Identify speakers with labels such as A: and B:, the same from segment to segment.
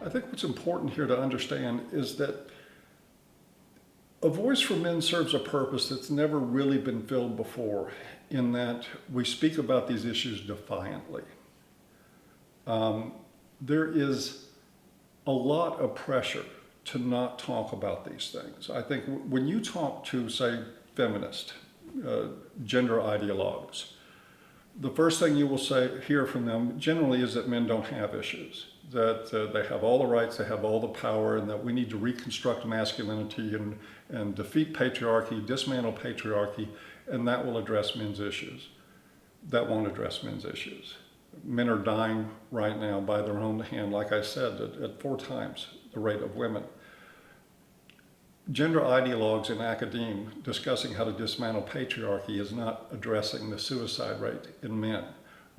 A: I think what's important here to understand is that a voice for men serves a purpose that's never really been filled before, in that we speak about these issues defiantly. There is a lot of pressure to not talk about these things. I think when you talk to, say, feminists, gender ideologues, the first thing you will hear from them generally is that men don't have issues, that they have all the rights, they have all the power, and that we need to reconstruct masculinity and defeat patriarchy, dismantle patriarchy, and that will address men's issues. That won't address men's issues. Men are dying right now by their own hand, like I said, at 4 times the rate of women. Gender ideologues in academia discussing how to dismantle patriarchy is not addressing the suicide rate in men,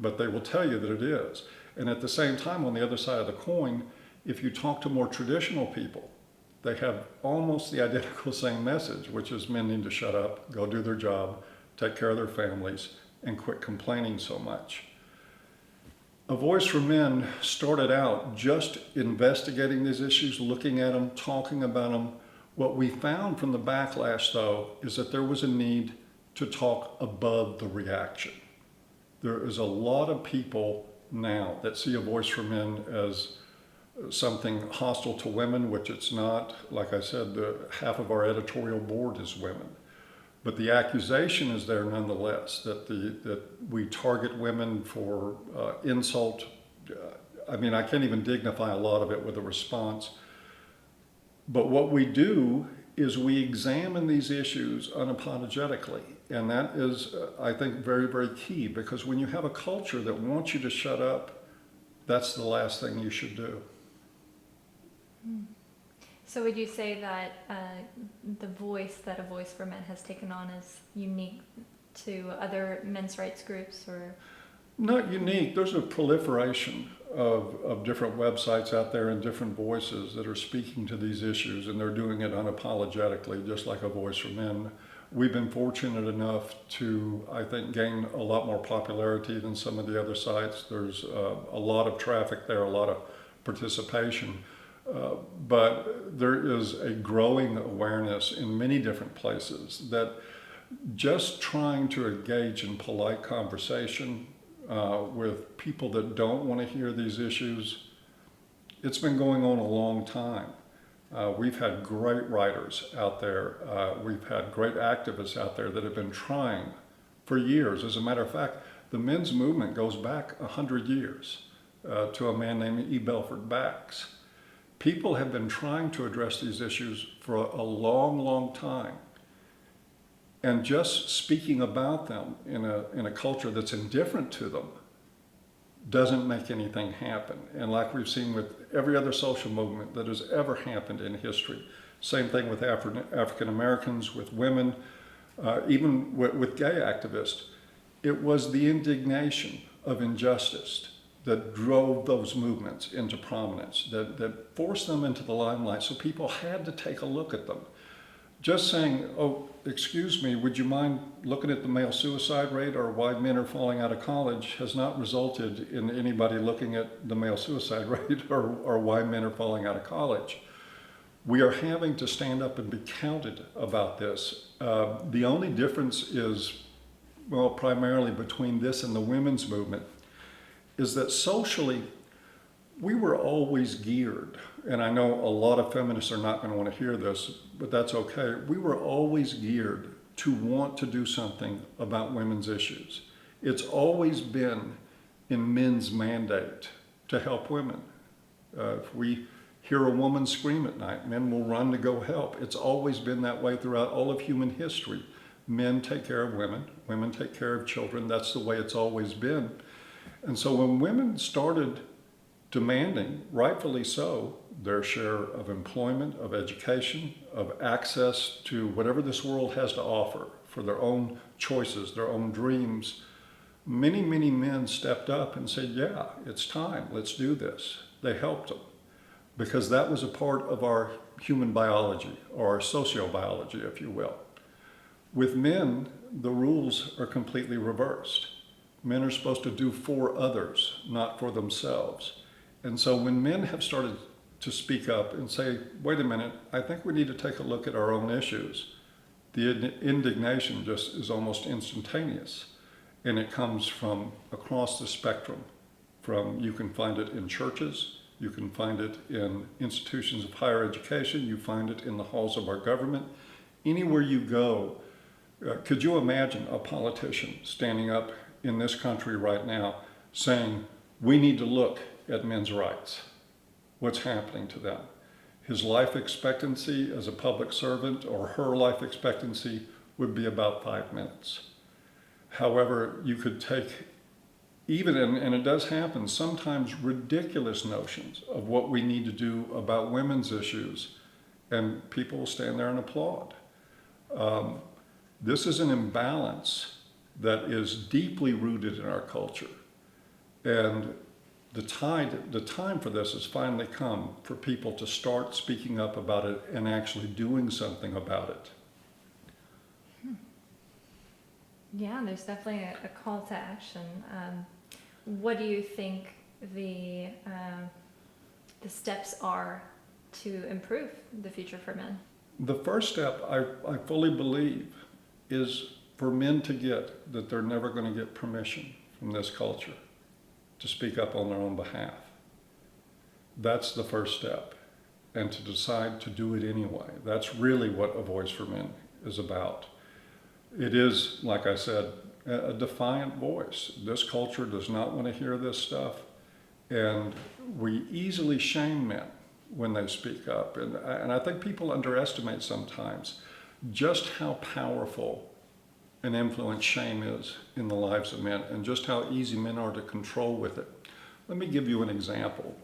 A: but they will tell you that it is. And at the same time, on the other side of the coin, if you talk to more traditional people, they have almost the identical same message, which is men need to shut up, go do their job, take care of their families, and quit complaining so much. A Voice for Men started out just investigating these issues, looking at them, talking about them. What we found from the backlash, though, is that there was a need to talk above the reaction. There is a lot of people now that see A Voice for Men as something hostile to women, which it's not. Like I said, half of our editorial board is women. But the accusation is there nonetheless, that we target women for insult. I mean, I can't even dignify a lot of it with a response. But what we do is we examine these issues unapologetically. And that is, I think, very, very key, because when you have a culture that wants you to shut up, that's the last thing you should do.
B: So would you say that the voice that A Voice for Men has taken on is unique to other men's rights groups, or?
A: Not unique. There's a proliferation of different websites out there and different voices that are speaking to these issues, and they're doing it unapologetically, just like A Voice for Men. We've been fortunate enough to, I think, gain a lot more popularity than some of the other sites. There's a lot of traffic there, a lot of participation. But there is a growing awareness in many different places that just trying to engage in polite conversation with people that don't want to hear these issues, it's been going on a long time. We've had great writers out there. We've had great activists out there that have been trying for years. As a matter of fact, the men's movement goes back 100 years to a man named E. Belford Bax. People have been trying to address these issues for a long, long time. And just speaking about them in a culture that's indifferent to them doesn't make anything happen. And like we've seen with every other social movement that has ever happened in history, same thing with African Americans, with women, even with gay activists, it was the indignation of injustice that drove those movements into prominence, that forced them into the limelight, so people had to take a look at them. Just saying, oh, excuse me, would you mind looking at the male suicide rate or why men are falling out of college has not resulted in anybody looking at the male suicide rate or why men are falling out of college. We are having to stand up and be counted about this. The only difference is, well, primarily between this and the women's movement, is that socially, we were always geared, and I know a lot of feminists are not going to want to hear this, but that's okay. We were always geared to want to do something about women's issues. It's always been in men's mandate to help women. If we hear a woman scream at night, men will run to go help. It's always been that way throughout all of human history. Men take care of women, women take care of children. That's the way it's always been. And so when women started demanding, rightfully so, their share of employment, of education, of access to whatever this world has to offer for their own choices, their own dreams, many, many men stepped up and said, yeah, it's time, let's do this. They helped them because that was a part of our human biology, or our sociobiology, if you will. With men, the rules are completely reversed. Men are supposed to do for others, not for themselves. And so when men have started to speak up and say, wait a minute, I think we need to take a look at our own issues. The indignation just is almost instantaneous, and it comes from across the spectrum. You can find it in churches, you can find it in institutions of higher education, you find it in the halls of our government. Anywhere you go, could you imagine a politician standing up in this country right now saying, we need to look at men's rights? What's happening to them? His life expectancy as a public servant, or her life expectancy, would be about 5 minutes. However, you could take even, and it does happen, sometimes ridiculous notions of what we need to do about women's issues, and people will stand there and applaud. This is an imbalance that is deeply rooted in our culture. And the time for this has finally come for people to start speaking up about it and actually doing something about it.
B: Yeah, there's definitely a call to action. What do you think the steps are to improve the future for men?
A: The first step, I fully believe, is for men to get that they're never going to get permission from this culture to speak up on their own behalf. That's the first step, and to decide to do it anyway. That's really what A Voice for Men is about. It is, like I said, a defiant voice. This culture does not want to hear this stuff, and we easily shame men when they speak up. And I think people underestimate sometimes just how powerful an influence shame is in the lives of men, and just how easy men are to control with it. Let me give you an example.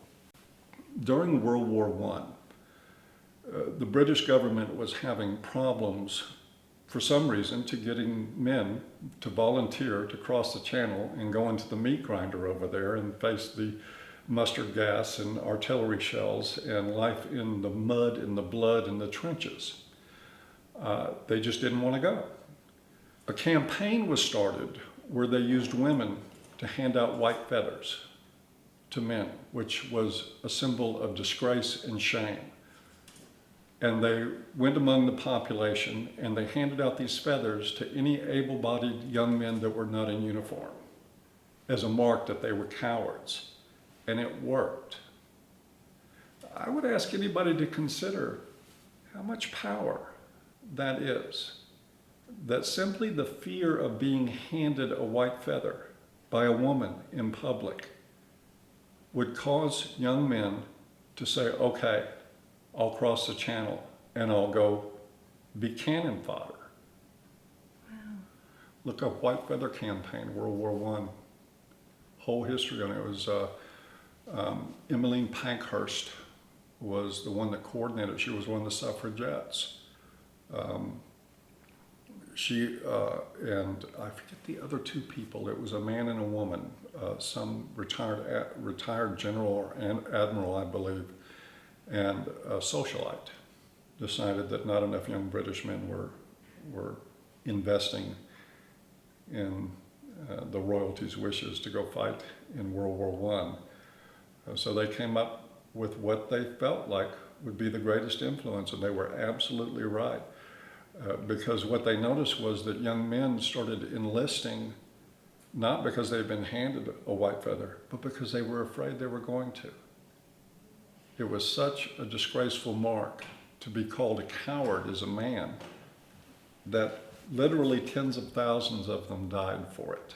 A: During World War I, the British government was having problems, for some reason, to getting men to volunteer to cross the channel and go into the meat grinder over there and face the mustard gas and artillery shells and life in the mud and the blood and the trenches. They just didn't want to go. A campaign was started where they used women to hand out white feathers to men, which was a symbol of disgrace and shame. And they went among the population and they handed out these feathers to any able-bodied young men that were not in uniform as a mark that they were cowards. And it worked. I would ask anybody to consider how much power that is. That simply the fear of being handed a white feather by a woman in public would cause young men to say, okay, I'll cross the channel and I'll go be cannon fodder.
B: Wow.
A: Look up White Feather Campaign, World War I. Whole history on it. It was Emmeline Pankhurst was the one that coordinated. She was one of the suffragettes. She and I forget the other two people. It was a man and a woman, some retired general or admiral, I believe, and a socialite decided that not enough young British men were investing in the royalties' wishes to go fight in World War I. So they came up with what they felt like would be the greatest influence, and they were absolutely right. Because what they noticed was that young men started enlisting not because they'd been handed a white feather, but because they were afraid they were going to. It was such a disgraceful mark to be called a coward as a man that literally tens of thousands of them died for it.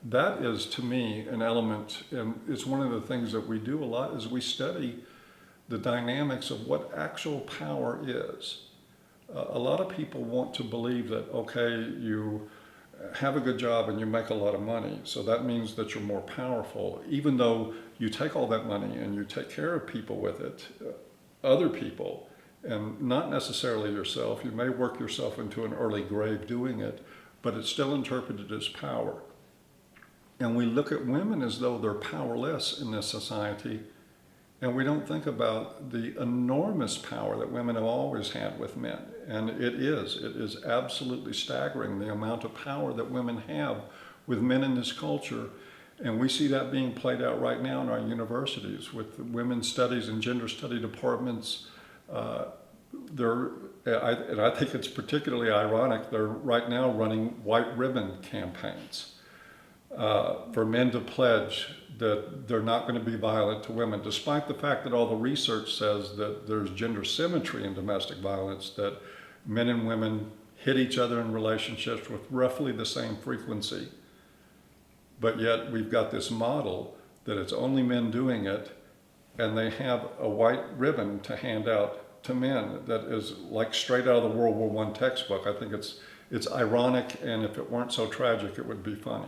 A: That is, to me, an element, and it's one of the things that we do a lot, is we study the dynamics of what actual power is. A lot of people want to believe that, okay, you have a good job and you make a lot of money, so that means that you're more powerful, even though you take all that money and you take care of people with it, other people, and not necessarily yourself. You may work yourself into an early grave doing it, but it's still interpreted as power. And we look at women as though they're powerless in this society, and we don't think about the enormous power that women have always had with men. And it is absolutely staggering the amount of power that women have with men in this culture. And we see that being played out right now in our universities with the women's studies and gender study departments. I think it's particularly ironic, they're right now running white ribbon campaigns for men to pledge that they're not going to be violent to women, despite the fact that all the research says that there's gender symmetry in domestic violence, that men and women hit each other in relationships with roughly the same frequency. But yet we've got this model that it's only men doing it, and they have a white ribbon to hand out to men that is like straight out of the World War I textbook. I think it's ironic, and if it weren't so tragic, it would be funny.